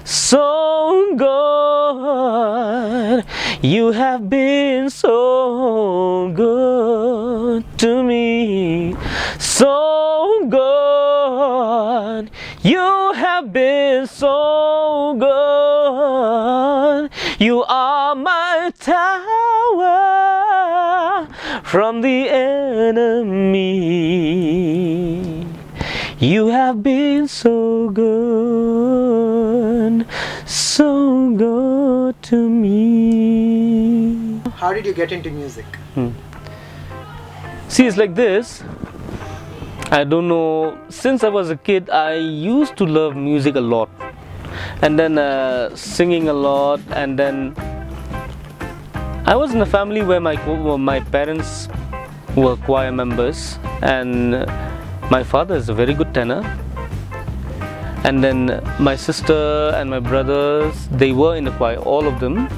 so good. You have been so good to me, so good. You have been so good. You are my tower from the enemy. You have been so good to me. How did you get into music? See, it's like this. I don't know, since I was a kid, I used to love music a lot, and then singing a lot, and then I was in a family where my parents were choir members, and my father is a very good tenor, and then my sister and my brothers, they were in the choir, all of them,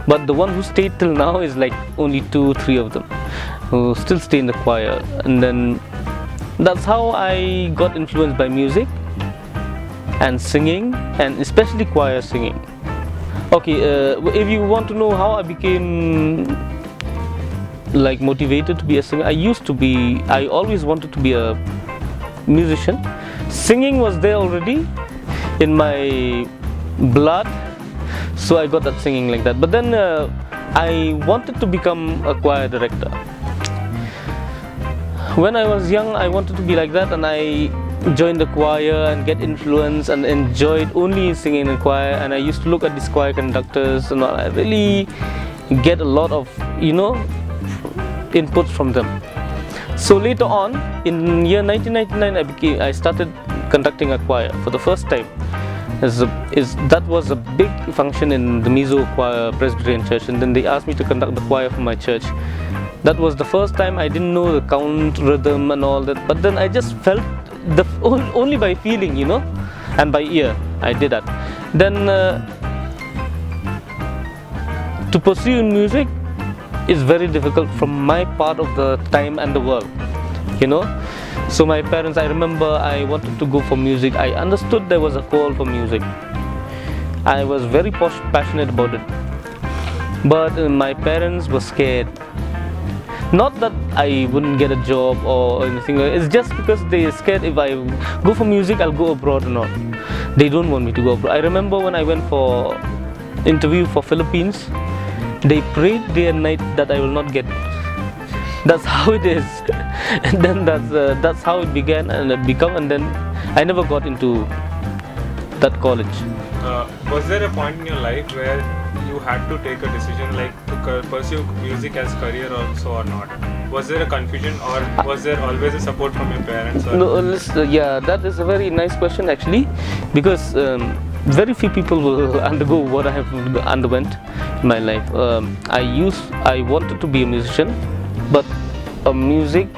but the one who stayed till now is like only 2-3 of them who still stay in the choir. And then that's how I got influenced by music and singing, and especially choir singing. Okay, if you want to know how I became like motivated to be a singer, I always wanted to be a musician. Singing was there already in my blood, so I got that singing like that. But then I wanted to become a choir director. When I was young, I wanted to be like that, and I joined the choir and get influence and enjoyed only singing in the choir. And I used to look at these choir conductors, and I really get a lot of, inputs from them. So later on, in year 1999, I started conducting a choir for the first time. That was a big function in the Mizo Choir Presbyterian Church, and then they asked me to conduct the choir for my church. That was the first time. I didn't know the count, rhythm and all that, but then I just felt only by feeling, and by ear, I did that. Then to pursue in music is very difficult from my part of the time and the world, So my parents, I remember I wanted to go for music. I understood there was a call for music. I was very passionate about it. But my parents were scared. Not that I wouldn't get a job or anything, it's just because they're scared if I go for music, I'll go abroad or not. They don't want me to go abroad. I remember when I went for interview for Philippines, they prayed day and night that I will not get. That's how it is. And then that's how it began and then I never got into that college. Was there a point in your life where you had to take a decision like to pursue music as career also or not? Was there a confusion, or was there always a support from your parents? No, yeah, that is a very nice question actually, because very few people will undergo what I have underwent in my life. I wanted to be a musician, but a music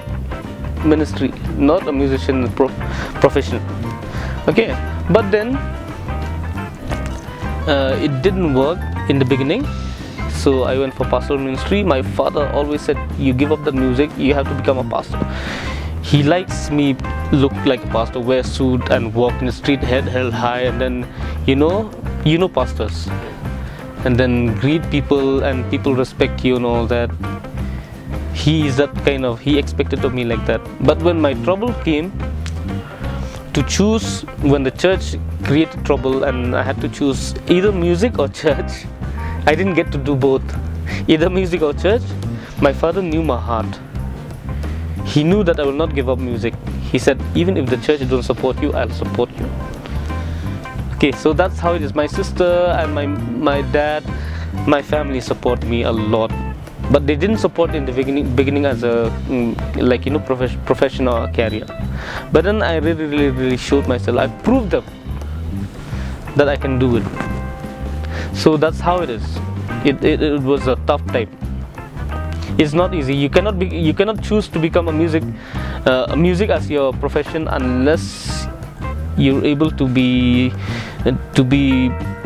ministry, not a musician profession. Okay, but then it didn't work in the beginning, so I went for pastoral ministry. My father always said, you give up the music, you have to become a pastor. He likes me look like a pastor, wear suit and walk in the street, head held high, and then you know pastors, and then greet people and people respect you and all that. He expected of me like that. But when my trouble came to choose, when the church created trouble and I had to choose either music or church, I didn't get to do both, either music or church. My father knew my heart. He knew that I will not give up music. He said, even if the church don't support you, I'll support you. Okay, so that's how it is. My sister and my dad, my family support me a lot, but they didn't support in the beginning as a professional career. But then I really showed myself. I proved them that I can do it. So that's how it is. It was a tough time. It's not easy. You cannot choose to become a music as your profession unless you're able to be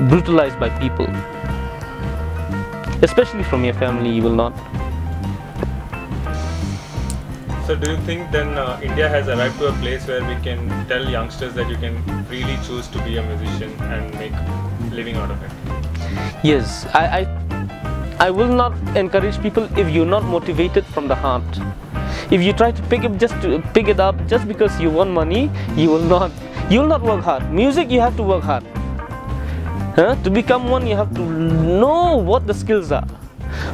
brutalized by people, especially from your family. You will not. So do you think then India has arrived to a place where we can tell youngsters that you can freely choose to be a musician and make living out of it? Yes, I will not encourage people if you're not motivated from the heart. If you try to pick it up just because you want money, you will not work hard. Music, you have to work hard. To become one, you have to know what the skills are.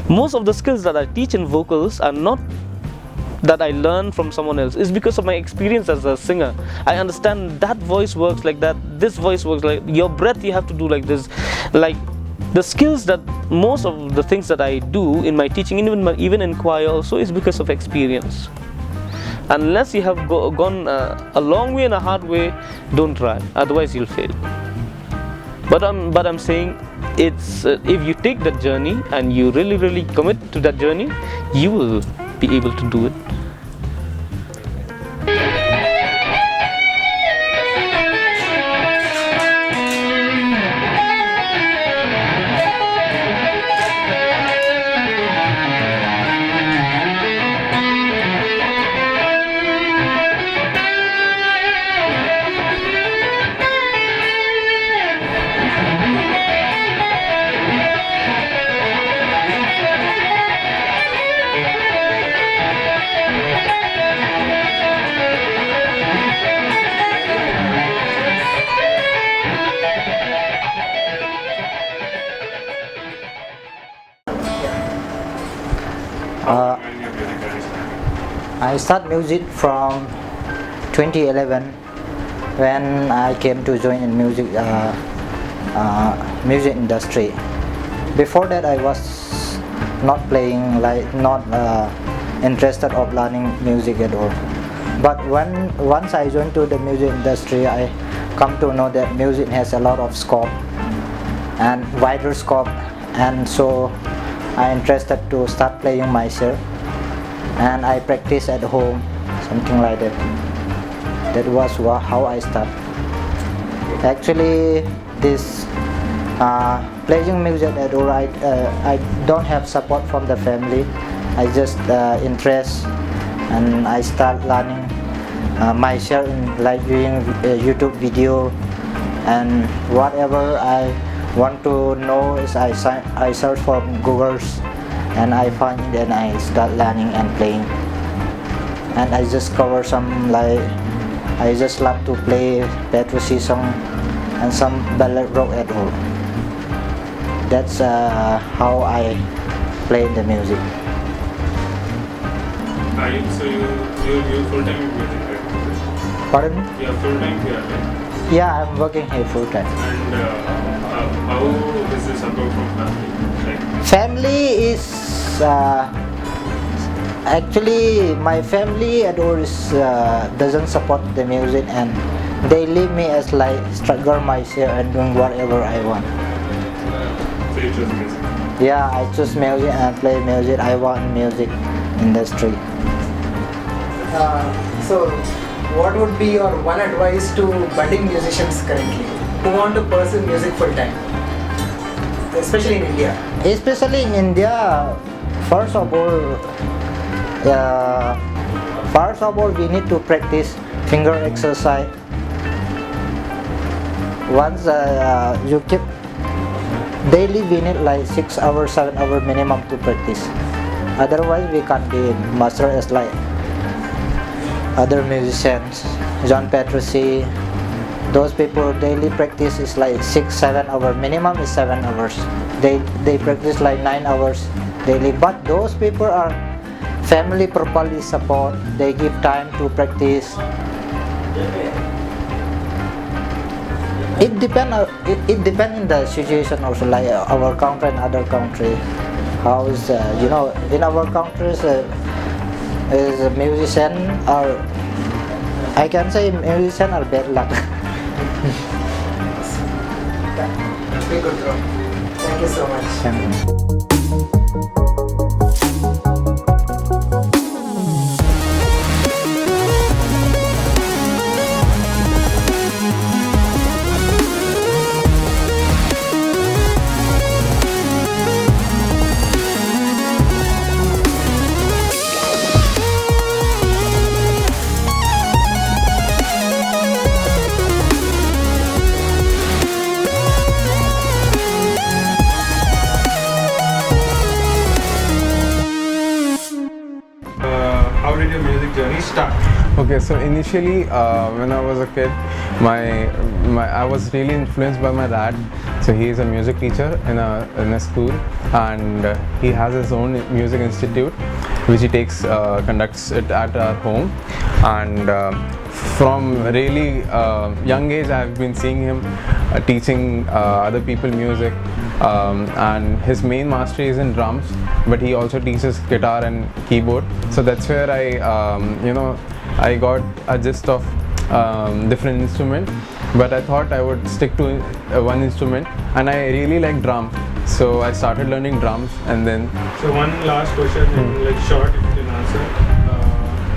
Most of the skills that I teach in vocals are not that I learned from someone else. It's because of my experience as a singer. I understand that voice works like that, this voice works like, your breath you have to do like this. Like the skills that most of the things that I do in my teaching, even in choir also, is because of experience. Unless you have gone a long way and a hard way, don't try, otherwise you'll fail. But I'm saying, it's if you take that journey and you really commit to that journey, you will be able to do it. I started music from 2011 when I came to join in music industry. Before that, I was not playing, not interested of learning music at all. But once I joined to the music industry, I come to know that music has a lot of scope and wider scope, and so I interested to start playing myself, and I practice at home, something like that. That was how I started. Actually, this playing music at all, I don't have support from the family. I just interest, and I start learning myself in like doing YouTube video, and whatever I want to know is I search for Google's, and I find it and I start learning and playing. And I just cover some, like I just love to play patriotic song and some ballad rock at all. That's how I play the music. So you full-time in music, right? Pardon? You are full-time here, right? Yeah, I'm working here full time. And how is the support from family? Like, Family is actually my family at all is doesn't support the music, and they leave me as like struggle myself and doing whatever I want. so you choose music. Yeah, I choose music and play music. I want music industry. So, what would be your one advice to budding musicians currently who want to pursue music full time, especially in India? Especially in India, first of all, we need to practice finger exercise. Once you keep daily, we need like 6 hours, 7 hours minimum to practice. Otherwise, we can't be master as like other musicians. John Petrucci, those people daily practice is like 6-7 hours. Minimum is 7 hours. They practice like 9 hours daily. But those people are family properly support. They give time to practice. It depends in the situation also, like our country and other country. How is in our countries is a musician, or I can say musician are bad luck. Very good, bro. Thank you so much. Thank you. start. Okay, so initially when I was a kid, I was really influenced by my dad. So he is a music teacher in a school, and he has his own music institute, which he conducts it at our home. And from really young age, I have been seeing him teaching other people music. And his main mastery is in drums, but he also teaches guitar and keyboard. So that's where I got a gist of different instruments, but I thought I would stick to one instrument, and I really like drum. So I started learning drums, and then. So one last question, like short, if you can answer.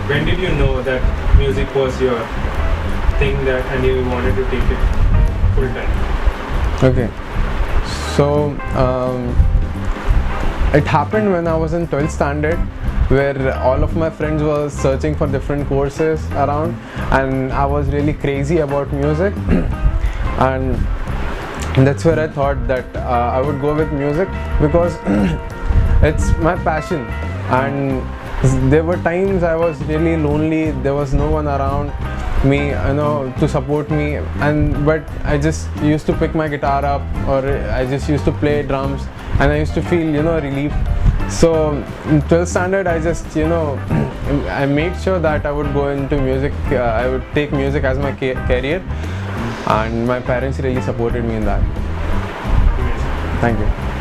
When did you know that music was your thing and you wanted to take it full time? Okay. So it happened when I was in 12th standard, where all of my friends were searching for different courses around, and I was really crazy about music. And that's where I thought that I would go with music, because it's my passion. And there were times I was really lonely, there was no one around me, to support me, but I just used to pick my guitar up, or I just used to play drums, and I used to feel relief. So in 12th standard, I just I made sure that I would go into music. I would take music as my career, and my parents really supported me in that. Thank you.